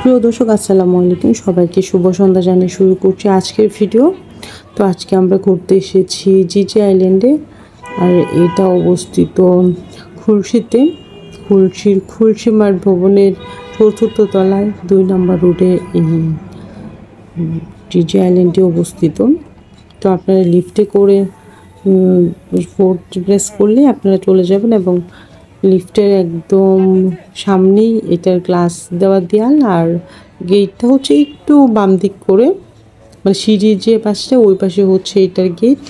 প্রিয় দর্শক আসসালামু আলাইকুম, সবাইকে শুভ সন্ধ্যা জানিয়ে শুরু করছি আজকের ভিডিও। তো আজকে আমরা ঘুরতে এসেছি জিজে আইল্যান্ডে, আর এটা অবস্থিত খুলশিতে। খুলশি মাঠ ভবনের ৪র্থ তলায় ২ নম্বর রোডে এই জিজে আইল্যান্ডটি অবস্থিত। তো আপনারা লিফটে করে 4th প্রেস করলে আপনারা চলে যাবেন, এবং লিফটের একদম সামনেই এটার গ্লাস দেওয়া দেয়াল, আর গেটটা হচ্ছে একটু বাম দিক করে, মানে সিঁড়ির যে পাশটা ওই পাশে হচ্ছে এটার গেট।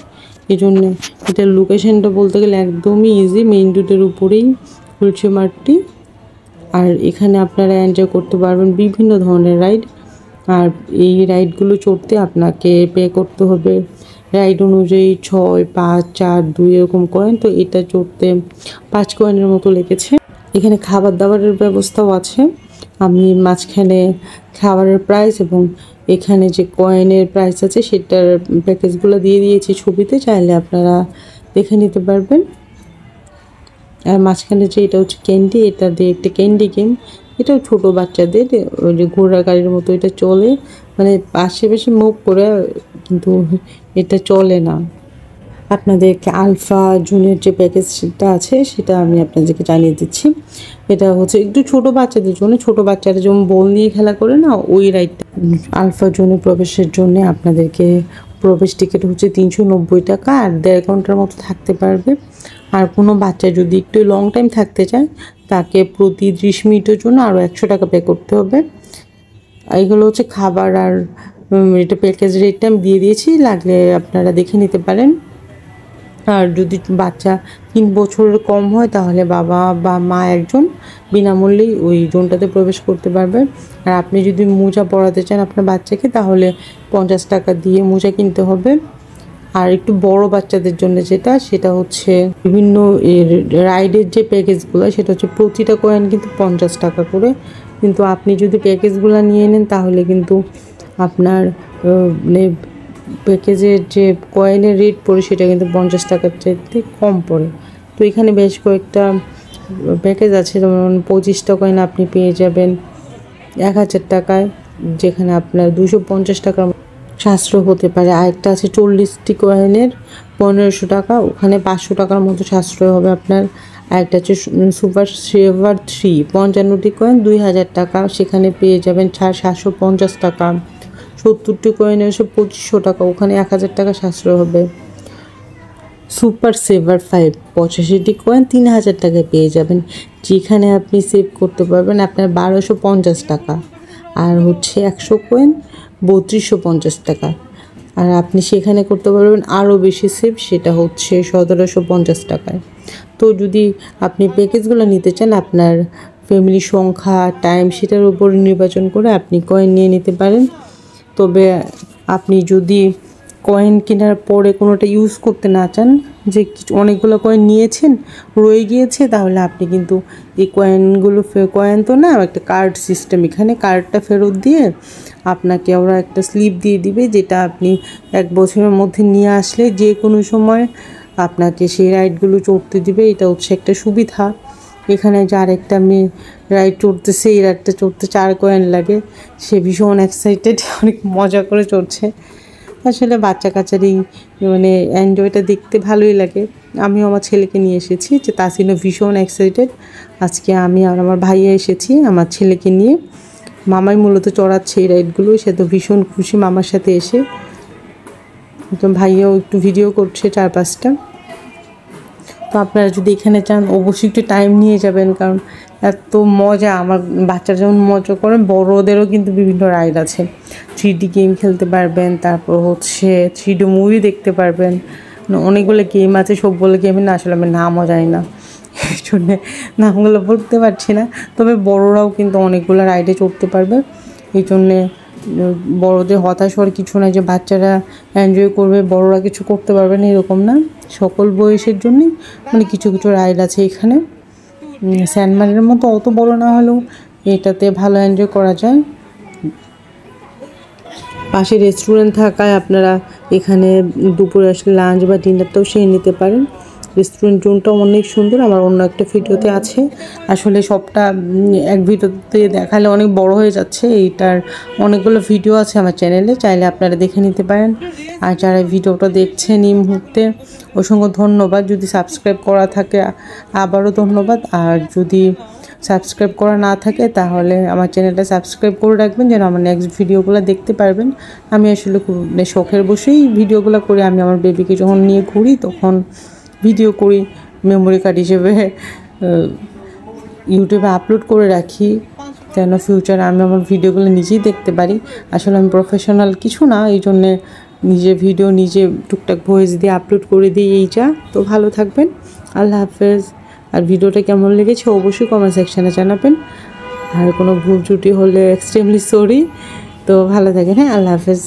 এই জন্য এটার লোকেশনটা বলতে গেলে একদমই ইজি, মেইন রোডের উপরেই খুলশি মাঠটি। আর এখানে আপনারা এনজয় করতে পারবেন বিভিন্ন ধরনের রাইড, আর এই রাইডগুলো চড়তে আপনাকে পে করতে হবে রাইড অনুযায়ী 6, 5, 4, 2 এরকম কয়েন। তো এটা চড়তে 5 কয়েনের মতো লেগেছে। এখানে খাবার দাবারের ব্যবস্থাও আছে। আমি মাঝখানে খাবারের প্রাইস এবং এখানে যে কয়েনের প্রাইস আছে সেটার প্যাকেজগুলো দিয়ে দিয়েছি ছবিতে, চাইলে আপনারা দেখে নিতে পারবেন। আর মাঝখানে যে এটা হচ্ছে ক্যান্ডি, এটা দিয়ে একটা ক্যান্ডি গেম, এটাও ছোটো বাচ্চাদের, ওই যে ঘোড়া গাড়ির মতো এটা চলে, মানে আশেপাশে মুভ করে, কিন্তু এটা চলে না। আপনাদেরকে আলফা জুনের যে প্যাকেজটা আছে সেটা আমি আপনাদেরকে জানিয়ে দিচ্ছি। এটা হচ্ছে একটু ছোটো বাচ্চাদের জন্য, ছোটো বাচ্চারা যেমন বল নিয়ে খেলা করে না, ওই রাইডটা। আলফা জোনে প্রবেশের জন্য আপনাদেরকে প্রবেশ টিকিট হচ্ছে 390 টাকা, আর 1.5 ঘন্টার মতো থাকতে পারবে। আর কোনো বাচ্চা যদি একটু লং টাইম থাকতে চায় তাকে প্রতি 30 মিনিটের জন্য আরও 100 টাকা পে করতে হবে। এইগুলো হচ্ছে খাবার, আর এটা প্যাকেজ রেটটা আমি দিয়ে দিয়েছি, লাগলে আপনারা দেখে নিতে পারেন। আর যদি বাচ্চা 3 বছরের কম হয় তাহলে বাবা বা মা একজন বিনামূল্যেই ওই জোনটাতে প্রবেশ করতে পারবে। আর আপনি যদি মোজা পরাতে চান আপনার বাচ্চাকে, তাহলে 50 টাকা দিয়ে মোজা কিনতে হবে। আর একটু বড় বাচ্চাদের জন্য সেটা হচ্ছে বিভিন্ন রাইডের যে প্যাকেজগুলো, সেটা হচ্ছে প্রতিটা কয়েন কিন্তু 50 টাকা করে। কিন্তু আপনি যদি প্যাকেজগুলো নিয়ে নেন তাহলে কিন্তু আপনার মানে প্যাকেজের যে কয়েনের রেট পড়ে সেটা কিন্তু 50 টাকার চাইতে কম পড়ে। তো এখানে বেশ কয়েকটা প্যাকেজ আছে, যেমন 25টা কয়েন আপনি পেয়ে যাবেন 1000 টাকায়, যেখানে আপনার 250 টাকার সাশ্রয় হতে পারে। আরেকটা আছে 40টি কয়েনের 1500 টাকা, ওখানে 500 টাকার মতো সাশ্রয় হবে আপনার। আরেকটা হচ্ছে সুপার সেভার 3 55টি কয়েন 2000 টাকা, সেখানে পেয়ে যাবেন 750 টাকা। 70টি কয়েনে এসে 2500 টাকা, ওখানে 1000 টাকা সাশ্রয় হবে। সুপার সেভার 5 85টি কয়েন 3000 টাকায় পেয়ে যাবেন, যেখানে আপনি সেভ করতে পারবেন আপনার 1250 টাকা। আর হচ্ছে 100 কয়েন 3250 টাকা, আর আপনি সেখানে করতে পারবেন আরও বেশি সেভ, সেটা হচ্ছে 1750 টাকায়। তো যদি আপনি প্যাকেজগুলো নিতে চান, আপনার ফ্যামিলি সংখ্যা, টাইম, সেটার উপর নির্বাচন করে আপনি কয়েন নিয়ে নিতে পারেন। তবে আপনি যদি কয়েন কেনার পরে কোনোটা ইউজ করতে না চান, যে অনেকগুলো কয়েন নিয়েছেন রয়ে গিয়েছে, তাহলে আপনি কিন্তু এই কয়েনগুলো কয়েন তো না, একটা কার্ড সিস্টেম, এখানে কার্ডটা ফেরত দিয়ে আপনাকে ওরা একটা স্লিপ দিয়ে দিবে, যেটা আপনি 1 বছরের মধ্যে নিয়ে আসলে যে কোনো সময় আপনাকে সেই রাইডগুলো চড়তে দিবে। এটা হচ্ছে একটা সুবিধা। এখানে যার একটা মেয়ে রাইড চড়তেছে, এই রাইডটা চড়তে 4 কয়েন লাগে, সে ভীষণ এক্সাইটেড, অনেক মজা করে চড়ছে। আসলে বাচ্চা কাচ্চারই মানে এনজয়টা দেখতে ভালোই লাগে। আমিও আমার ছেলেকে নিয়ে এসেছি, যে তাসিনও ভীষণ এক্সাইটেড। আজকে আমি আর আমার ভাইয়া এসেছি আমার ছেলেকে নিয়ে, মামাই মূলত চড়াচ্ছে এই রাইডগুলো, সে তো ভীষণ খুশি মামার সাথে এসে। তো ভাইয়াও একটু ভিডিও করছে 4-5টা। তো আপনারা যদি এখানে চান অবশ্যই একটু টাইম নিয়ে যাবেন, কারণ এত মজা, আমার বাচ্চারা যেমন মজা করেন, বড়োদেরও কিন্তু বিভিন্ন রাইড আছে। 3D গেম খেলতে পারবেন, তারপর হচ্ছে 3D মুভি দেখতে পারবেন, অনেকগুলো গেম আছে। সবগুলো গেমের না আসলে আমি নামও জানি না, এই জন্যে নামগুলো বলতে পারছি না। তবে বড়োরাও কিন্তু অনেকগুলো রাইডে চড়তে পারবে। এই জন্যে বড়োদের হতাশ হওয়ার কিছু না, যে বাচ্চারা এনজয় করবে বড়োরা কিছু করতে পারবে না এরকম না, সকল বয়সের জন্যই মানে কিছু কিছু রাইড আছে এখানে। স্যান্ডম্যানের মতো অত বড় না হলেও এটাতে ভালো এনজয় করা যায়। পাশে রেস্টুরেন্ট থাকায় আপনারা এখানে দুপুরে আসলে লাঞ্চ বা ডিনারটাও সেরে নিতে পারেন। রেস্টুরেন্ট জোনটাও অনেক সুন্দর, আমার অন্য একটা ভিডিওতে আছে। আসলে সবটা এক ভিডিওতে দেখালে অনেক বড় হয়ে যাচ্ছে, এইটার অনেকগুলো ভিডিও আছে আমার চ্যানেলে, চাইলে আপনারা দেখে নিতে পারেন। আর যারা ভিডিওটা দেখছেন এই মুহূর্তে অসংখ্য ধন্যবাদ। যদি সাবস্ক্রাইব করা থাকে আবারও ধন্যবাদ, আর যদি সাবস্ক্রাইব করা না থাকে তাহলে আমার চ্যানেলটা সাবস্ক্রাইব করে রাখবেন, যেন আমার নেক্সট ভিডিওগুলো দেখতে পারবেন। আমি আসলে খুব শখের বসেই ভিডিওগুলো করি। আমি আমার বেবিকে যখন নিয়ে ঘুরি তখন ভিডিও করি, মেমোরি কার্ড হিসেবে ইউটিউবে আপলোড করে রাখি, যেন ফিউচারে আমি আমার ভিডিওগুলো নিজেই দেখতে পারি। আসলে আমি প্রফেশনাল কিছু না, এই জন্যে নিজে ভিডিও নিজে টুকটাক ভয়েস দিয়ে আপলোড করে দিই। এইটা তো ভালো থাকবেন, আল্লাহ হাফেজ। আর ভিডিওটা কেমন লেগেছে অবশ্যই কমেন্ট সেকশানে জানাবেন, আর কোনো ভুল ত্রুটি হলে এক্সট্রিমলি সরি। তো ভালো থাকেন, হ্যাঁ, আল্লাহ হাফেজ।